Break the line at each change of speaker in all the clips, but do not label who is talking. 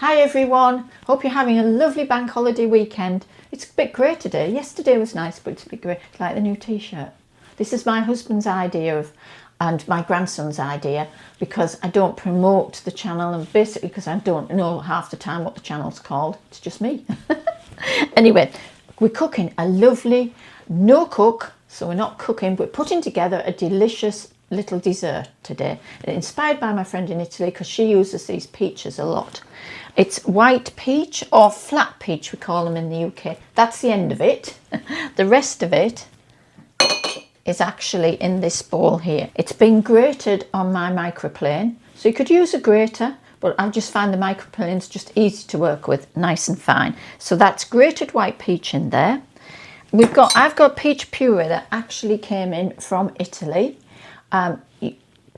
Hi everyone, hope you're having a lovely bank holiday weekend. It's a bit grey today. Yesterday was nice, but it's a bit grey. It's like the new t-shirt. This is my husband's idea and my grandson's idea, because I don't promote the channel and basically because I don't know half the time what the channel's called. It's just me. Anyway, we're cooking a lovely no cook, so we're not cooking, we're putting together a delicious little dessert today, inspired by my friend in Italy because she uses these peaches a lot. It's white peach, or flat peach we call them in the UK. That's the end of it. The rest of it is actually in this bowl here. It's been grated on my microplane, so you could use a grater, but I just find the microplane's just easy to work with, nice and fine. So that's grated white peach in there. I've got peach puree that actually came in from Italy,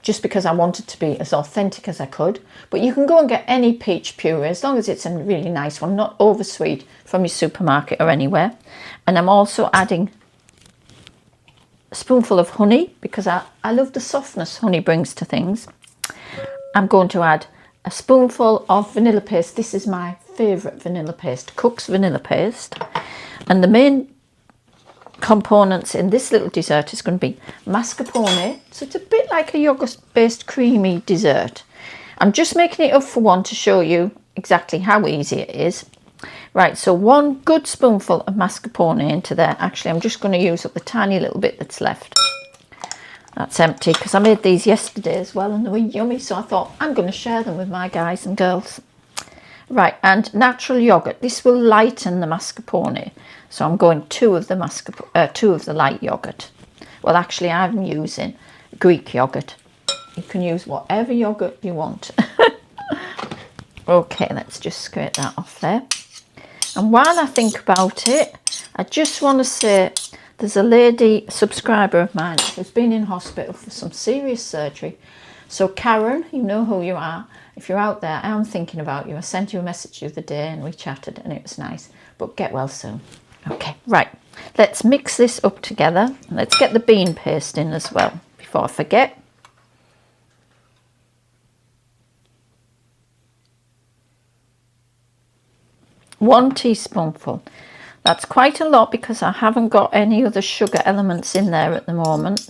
just because I wanted to be as authentic as I could. But you can go and get any peach puree, as long as it's a really nice one, not over sweet, from your supermarket or anywhere. And I'm also adding a spoonful of honey, because I love the softness honey brings to things. I'm going to add a spoonful of vanilla paste. This is my favourite vanilla paste, Cook's vanilla paste. And the main components in this little dessert is going to be mascarpone, so it's a bit like a yogurt based creamy dessert. I'm just making it up for one to show you exactly how easy it is. Right, so one good spoonful of mascarpone into there. Actually, I'm just going to use up the tiny little bit that's left. That's empty because I made these yesterday as well and they were yummy, so I thought I'm going to share them with my guys and girls. Right, and natural yogurt. This will lighten the mascarpone. So I'm going two of the light yogurt. Well, actually, I'm using Greek yogurt. You can use whatever yogurt you want. Okay, let's just scrape that off there. And while I think about it, I just want to say there's a lady subscriber of mine who's been in hospital for some serious surgery. So Karen, you know who you are. If you're out there, I'm thinking about you. I sent you a message the other day and we chatted and it was nice. But get well soon. Okay, right. Let's mix this up together. Let's get the bean paste in as well before I forget. One teaspoonful. That's quite a lot because I haven't got any other sugar elements in there at the moment.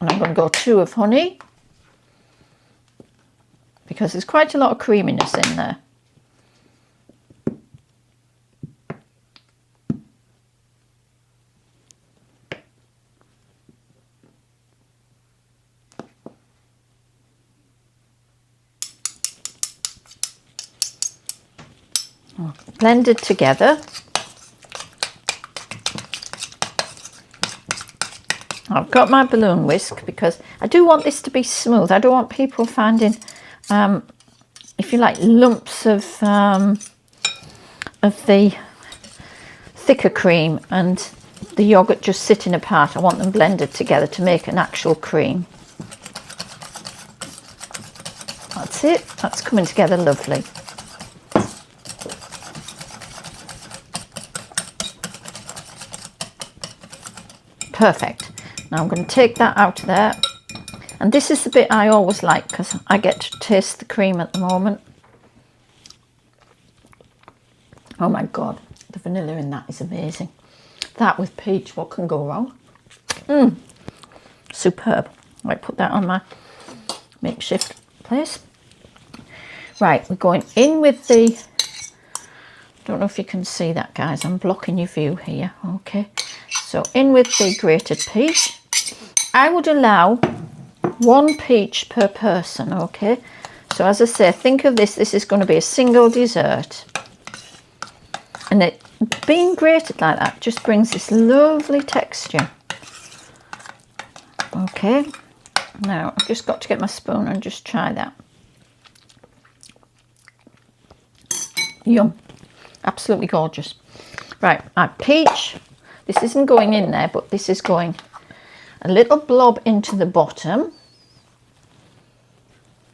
And I'm going to go 2 of honey, because there's quite a lot of creaminess in there. Blended together. I've got my balloon whisk because I do want this to be smooth. I don't want people finding, if you like, lumps of the thicker cream and the yogurt just sitting apart. I want them blended together to make an actual cream. That's it. That's coming together lovely. Perfect. Now I'm going to take that out of there. And this is the bit I always like because I get to taste the cream at the moment. Oh my God, the vanilla in that is amazing. That with peach, what can go wrong? Superb. Right, put that on my makeshift place. Right, we're going in with the, don't know if you can see that, guys, I'm blocking your view here. Okay, so in with the grated peach. I would allow 1 peach per person, okay? So as I say, think of this is going to be a single dessert. And it being grated like that just brings this lovely texture. Okay, now I've just got to get my spoon and just try that. Yum, absolutely gorgeous. Right, my peach, this isn't going in there, but this is going a little blob into the bottom.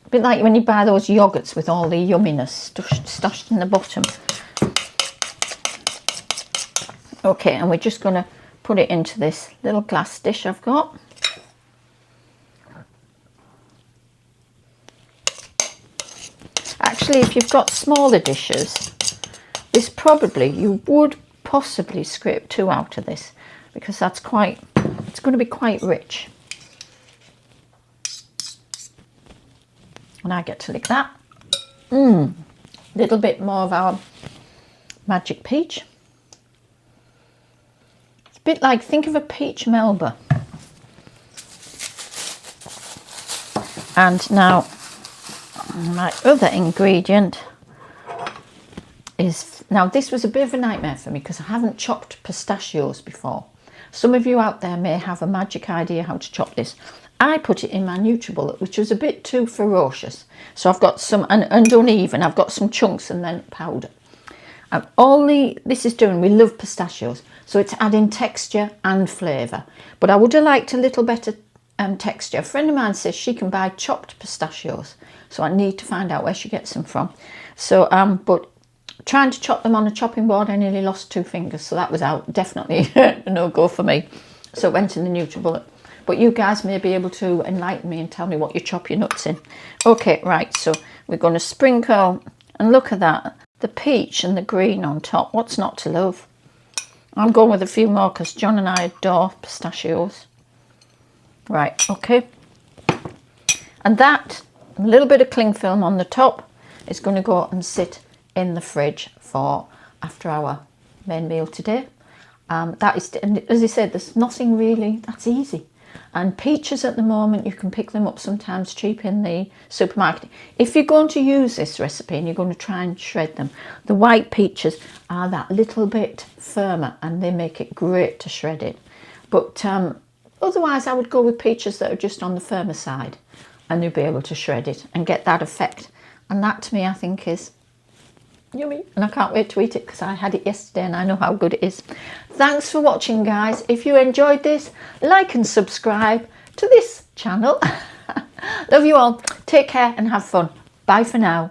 A bit like when you buy those yogurts with all the yumminess stashed in the bottom. Okay, and we're just going to put it into this little glass dish I've got. actually, if you've got smaller dishes, this probably, you would possibly scrape 2 out of this, because that's quite, it's going to be quite rich. And I get to lick that. Little bit more of our magic peach. It's a bit like, think of a peach Melba. And now my other ingredient is, now this was a bit of a nightmare for me because I haven't chopped pistachios before. Some of you out there may have a magic idea how to chop this. I put it in my NutriBullet, which was a bit too ferocious. So I've got some, and uneven, I've got some chunks and then powder. And this is doing, we love pistachios, so it's adding texture and flavour. But I would have liked a little better texture. A friend of mine says she can buy chopped pistachios, so I need to find out where she gets them from. So, but trying to chop them on a chopping board, I nearly lost 2 fingers, so that was out, definitely a no-go for me. So it went in the NutriBullet. But you guys may be able to enlighten me and tell me what you chop your nuts in. Okay, right, so we're going to sprinkle, and look at that, the peach and the green on top. What's not to love? I'm going with a few more because John and I adore pistachios. Right, okay. And that, a little bit of cling film on the top, is going to go and sit in the fridge for after our main meal today. That is, and as I said, there's nothing really, that's easy. And peaches at the moment, you can pick them up sometimes cheap in the supermarket. If you're going to use this recipe and you're going to try and shred them, the white peaches are that little bit firmer and they make it great to shred it. But otherwise, I would go with peaches that are just on the firmer side, and you'll be able to shred it and get that effect. And that to me, I think, is yummy, and I can't wait to eat it because I had it yesterday and I know how good it is. Thanks for watching, guys. If you enjoyed this, like and subscribe to this channel. Love you all. Take care and have fun. Bye for now.